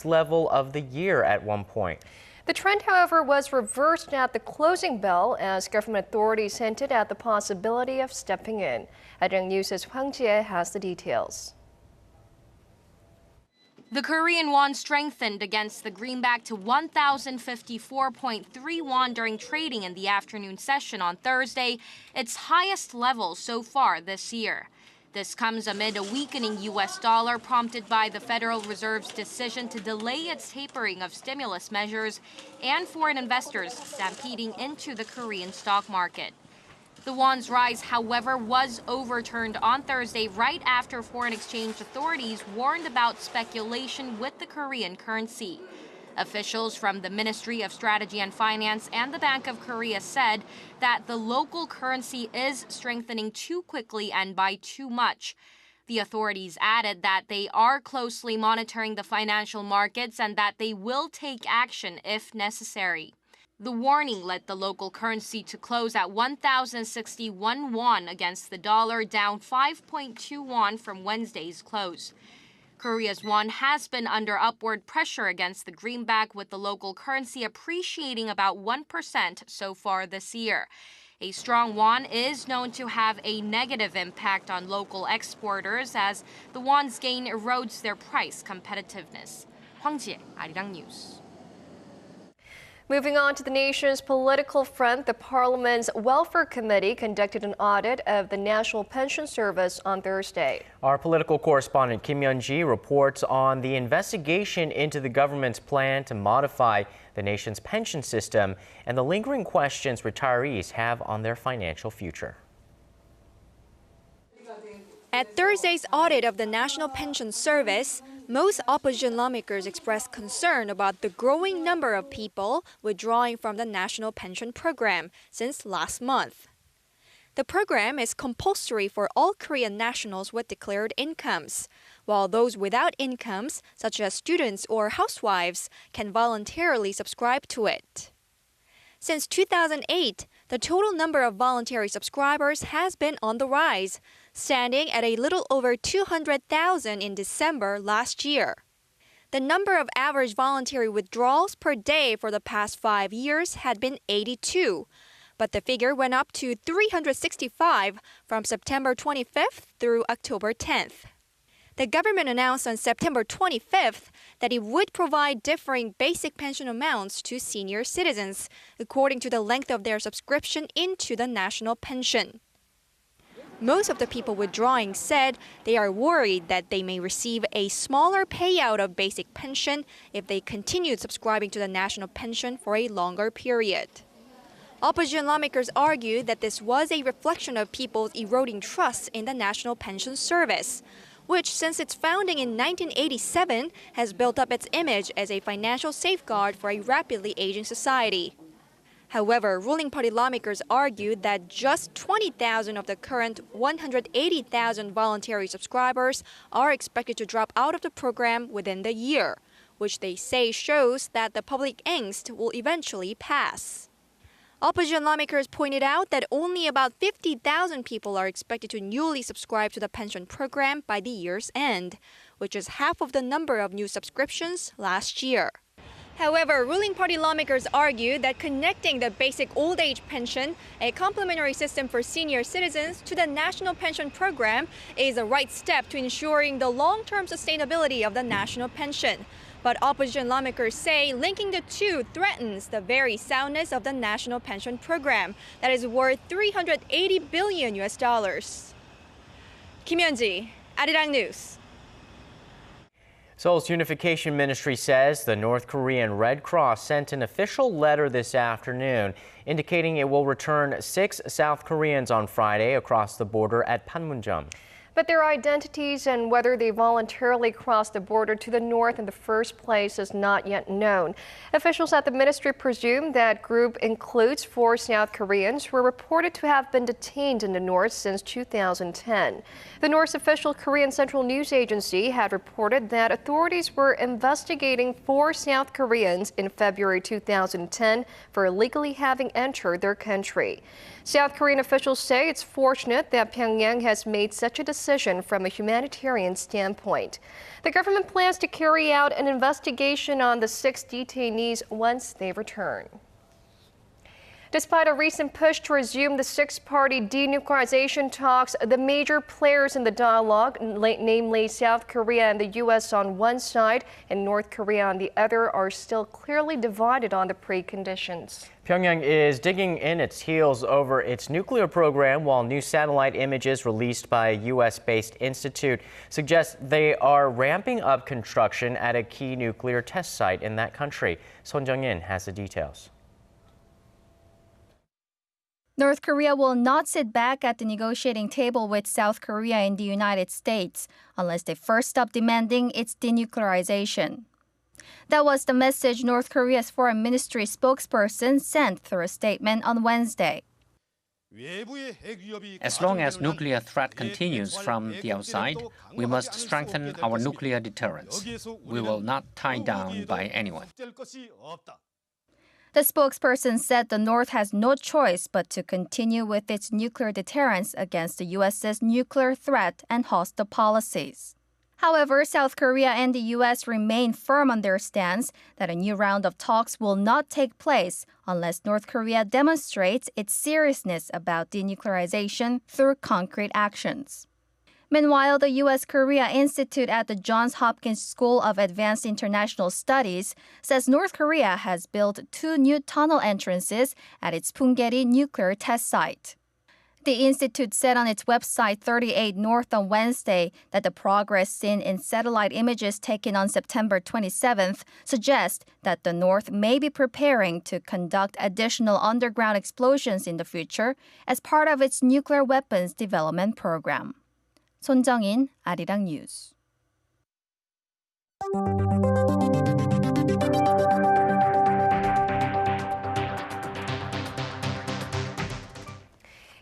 level of the year at one point. The trend, however, was reversed at the closing bell as government authorities hinted at the possibility of stepping in. Arirang News' Hwang Jie has the details. The Korean won strengthened against the greenback to 1,054.3 won during trading in the afternoon session on Thursday, its highest level so far this year. This comes amid a weakening U.S. dollar prompted by the Federal Reserve's decision to delay its tapering of stimulus measures and foreign investors stampeding into the Korean stock market. The won's rise, however, was overturned on Thursday right after foreign exchange authorities warned about speculation with the Korean currency. Officials from the Ministry of Strategy and Finance and the Bank of Korea said that the local currency is strengthening too quickly and by too much. The authorities added that they are closely monitoring the financial markets and that they will take action if necessary. The warning led the local currency to close at 1,061 won against the dollar, down 5.2 won from Wednesday's close. Korea's won has been under upward pressure against the greenback, with the local currency appreciating about 1% so far this year. A strong won is known to have a negative impact on local exporters as the won's gain erodes their price competitiveness. Hwang Jie, Arirang News. Moving on to the nation's political front, the Parliament's Welfare Committee conducted an audit of the National Pension Service on Thursday. Our political correspondent Kim Hyun-ji reports on the investigation into the government's plan to modify the nation's pension system and the lingering questions retirees have on their financial future. At Thursday's audit of the National Pension Service, most opposition lawmakers expressed concern about the growing number of people withdrawing from the National Pension Program since last month. The program is compulsory for all Korean nationals with declared incomes, while those without incomes, such as students or housewives, can voluntarily subscribe to it. Since 2008, the total number of voluntary subscribers has been on the rise, standing at a little over 200,000 in December last year. The number of average voluntary withdrawals per day for the past 5 years had been 82, but the figure went up to 365 from September 25th through October 10th. The government announced on September 25th that it would provide differing basic pension amounts to senior citizens according to the length of their subscription into the national pension. Most of the people withdrawing said they are worried that they may receive a smaller payout of basic pension if they continued subscribing to the national pension for a longer period. Opposition lawmakers argued that this was a reflection of people's eroding trust in the National Pension Service, which since its founding in 1987 has built up its image as a financial safeguard for a rapidly aging society. However, ruling party lawmakers argued that just 20,000 of the current 180,000 voluntary subscribers are expected to drop out of the program within the year, which they say shows that the public angst will eventually pass. Opposition lawmakers pointed out that only about 50,000 people are expected to newly subscribe to the pension program by the year's end, which is half of the number of new subscriptions last year. However, ruling party lawmakers argue that connecting the basic old age pension, a complementary system for senior citizens, to the national pension program is the right step to ensuring the long-term sustainability of the national pension. But opposition lawmakers say linking the two threatens the very soundness of the national pension program that is worth $380 billion. Kim Hyun-ji, Arirang News. Seoul's Unification Ministry says the North Korean Red Cross sent an official letter this afternoon indicating it will return 6 South Koreans on Friday across the border at Panmunjom. But their identities and whether they voluntarily crossed the border to the north in the first place is not yet known. Officials at the ministry presume that group includes 4 South Koreans who are reported to have been detained in the north since 2010. The North's official Korean Central News Agency had reported that authorities were investigating 4 South Koreans in February 2010 for illegally having entered their country. South Korean officials say it's fortunate that Pyongyang has made such a decision decision from a humanitarian standpoint. The government plans to carry out an investigation on the 6 detainees once they return. Despite a recent push to resume the six-party denuclearization talks, the major players in the dialogue, namely South Korea and the U.S. on one side and North Korea on the other, are still clearly divided on the preconditions. Pyongyang is digging in its heels over its nuclear program, while new satellite images released by a U.S.-based institute suggest they are ramping up construction at a key nuclear test site in that country. Son Jung-in has the details. North Korea will not sit back at the negotiating table with South Korea and the United States unless they first stop demanding its denuclearization. That was the message North Korea's foreign ministry spokesperson sent through a statement on Wednesday. As long as nuclear threat continues from the outside, we must strengthen our nuclear deterrence. We will not tie down by anyone. The spokesperson said the North has no choice but to continue with its nuclear deterrence against the U.S.'s nuclear threat and hostile policies. However, South Korea and the U.S. remain firm on their stance that a new round of talks will not take place unless North Korea demonstrates its seriousness about denuclearization through concrete actions. Meanwhile, the U.S.-Korea Institute at the Johns Hopkins School of Advanced International Studies says North Korea has built 2 new tunnel entrances at its Punggye-ri nuclear test site. The institute said on its website 38 North on Wednesday that the progress seen in satellite images taken on September 27th suggests that the North may be preparing to conduct additional underground explosions in the future as part of its nuclear weapons development program. Son Jung-in, Arirang News.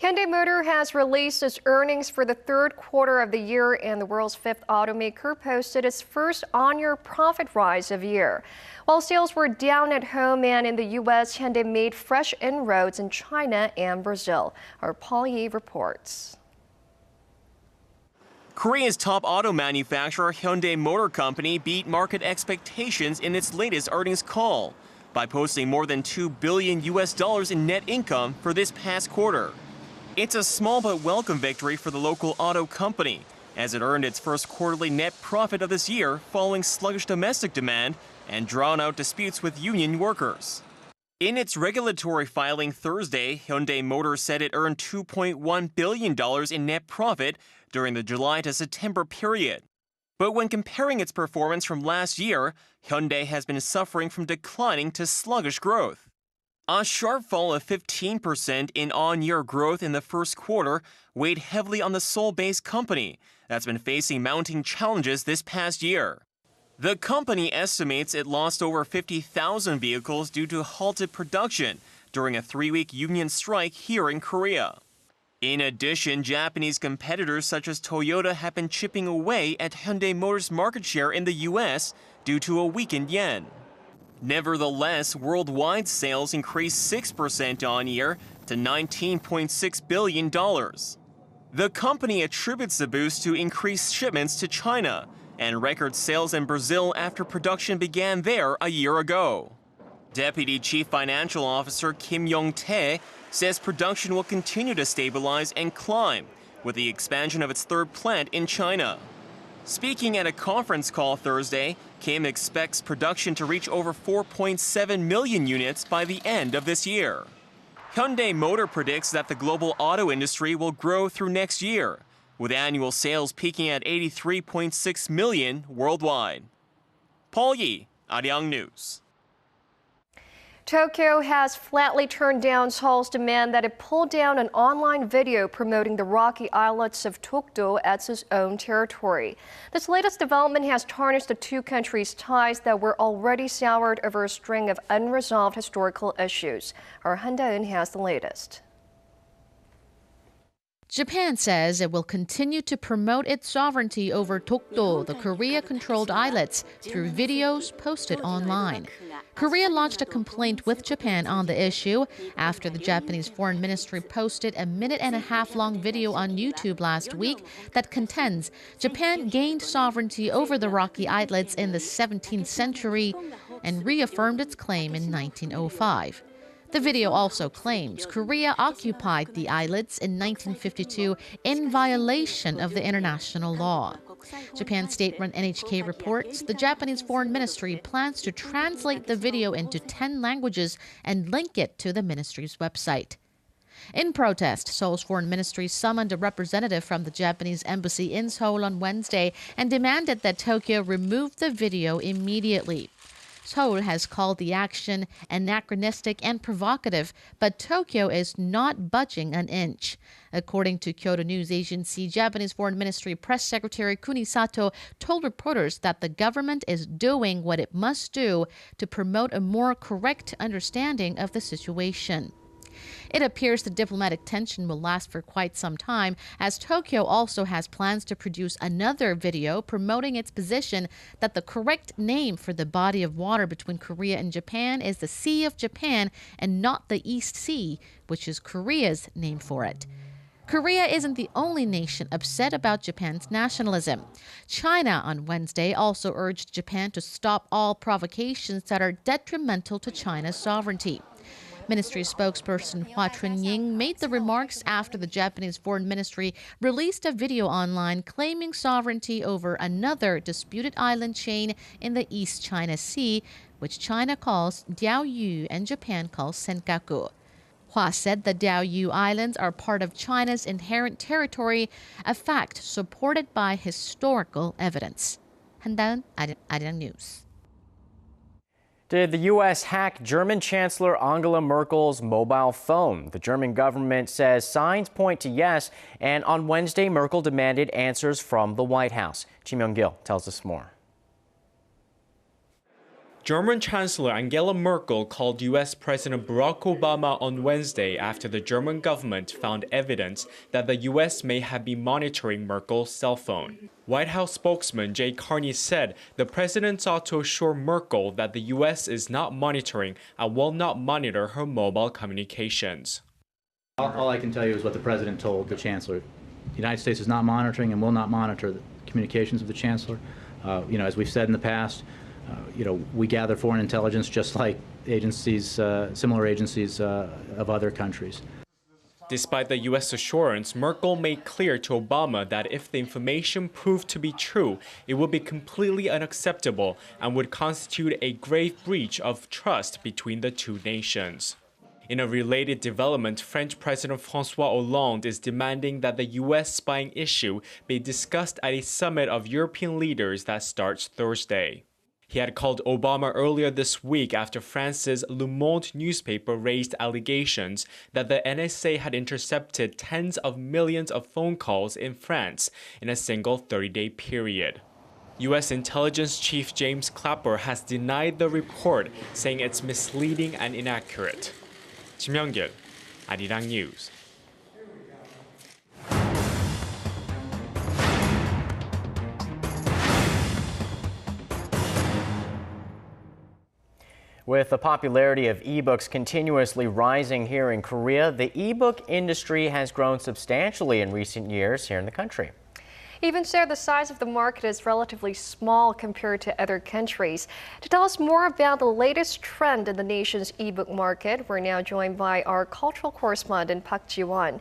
Hyundai Motor has released its earnings for the third quarter of the year, and the world's 5th automaker posted its first on-year profit rise of the year. While sales were down at home and in the U.S., Hyundai made fresh inroads in China and Brazil. Our Paul Yi reports. Korea's top auto manufacturer Hyundai Motor Company beat market expectations in its latest earnings call by posting more than $2 billion in net income for this past quarter. It's a small but welcome victory for the local auto company, as it earned its first quarterly net profit of this year following sluggish domestic demand and drawn-out disputes with union workers. In its regulatory filing Thursday, Hyundai Motor said it earned $2.1 billion in net profit during the July to September period. But when comparing its performance from last year, Hyundai has been suffering from declining to sluggish growth. A sharp fall of 15% in on-year growth in the first quarter weighed heavily on the Seoul-based company that's been facing mounting challenges this past year. The company estimates it lost over 50,000 vehicles due to halted production during a 3-week union strike here in Korea. In addition, Japanese competitors such as Toyota have been chipping away at Hyundai Motor's market share in the U.S. due to a weakened yen. Nevertheless, worldwide sales increased 6% on-year to $19.6 billion. The company attributes the boost to increased shipments to China and record sales in Brazil after production began there a year ago. Deputy Chief Financial Officer Kim Yong-tae says production will continue to stabilize and climb with the expansion of its third plant in China. Speaking at a conference call Thursday, Kim expects production to reach over 4.7 million units by the end of this year. Hyundai Motor predicts that the global auto industry will grow through next year, with annual sales peaking at 83.6 million worldwide. Paul Yi, Arirang News. Tokyo has flatly turned down Seoul's demand that it pull down an online video promoting the rocky islets of Dokdo as its own territory. This latest development has tarnished the two countries' ties that were already soured over a string of unresolved historical issues. Our Han Da-eun has the latest. Japan says it will continue to promote its sovereignty over Dokdo, the Korea-controlled islets, through videos posted online. Korea launched a complaint with Japan on the issue after the Japanese Foreign Ministry posted a minute-and-a-half-long video on YouTube last week that contends Japan gained sovereignty over the rocky islets in the 17th century and reaffirmed its claim in 1905. The video also claims Korea occupied the islets in 1952 in violation of the international law. Japan state-run NHK reports the Japanese Foreign Ministry plans to translate the video into 10 languages and link it to the ministry's website. In protest, Seoul's foreign ministry summoned a representative from the Japanese embassy in Seoul on Wednesday and demanded that Tokyo remove the video immediately. Seoul has called the action anachronistic and provocative, but Tokyo is not budging an inch. According to Kyodo News Agency, Japanese Foreign Ministry Press Secretary Kunisato told reporters that the government is doing what it must do to promote a more correct understanding of the situation. It appears the diplomatic tension will last for quite some time, as Tokyo also has plans to produce another video promoting its position that the correct name for the body of water between Korea and Japan is the Sea of Japan and not the East Sea, which is Korea's name for it. Korea isn't the only nation upset about Japan's nationalism. China on Wednesday also urged Japan to stop all provocations that are detrimental to China's sovereignty. Ministry spokesperson Hua Chunying made the remarks after the Japanese Foreign Ministry released a video online claiming sovereignty over another disputed island chain in the East China Sea, which China calls Diaoyu and Japan calls Senkaku. Hua said the Diaoyu Islands are part of China's inherent territory, a fact supported by historical evidence. 한다은 Arirang News. Did the U.S. hack German Chancellor Angela Merkel's mobile phone? The German government says signs point to yes, and on Wednesday, Merkel demanded answers from the White House. Ji Myung-gil tells us more. German Chancellor Angela Merkel called U.S. President Barack Obama on Wednesday after the German government found evidence that the U.S. may have been monitoring Merkel's cell phone. White House spokesman Jay Carney said the president sought to assure Merkel that the U.S. is not monitoring and will not monitor her mobile communications. All I can tell you is what the president told the chancellor. The United States is not monitoring and will not monitor the communications of the chancellor. As we've said in the past, we gather foreign intelligence just like agencies, similar agencies of other countries. Despite the U.S. assurance, Merkel made clear to Obama that if the information proved to be true, it would be completely unacceptable and would constitute a grave breach of trust between the two nations. In a related development, French President François Hollande is demanding that the U.S. spying issue be discussed at a summit of European leaders that starts Thursday. He had called Obama earlier this week after France's Le Monde newspaper raised allegations that the NSA had intercepted tens of millions of phone calls in France in a single 30-day period. U.S. Intelligence Chief James Clapper has denied the report, saying it's misleading and inaccurate. Ji Myung-gil, Arirang News. With the popularity of ebooks continuously rising here in Korea, the ebook industry has grown substantially in recent years here in the country. Even so, the size of the market is relatively small compared to other countries. To tell us more about the latest trend in the nation's ebook market, we're now joined by our cultural correspondent Park Ji-won.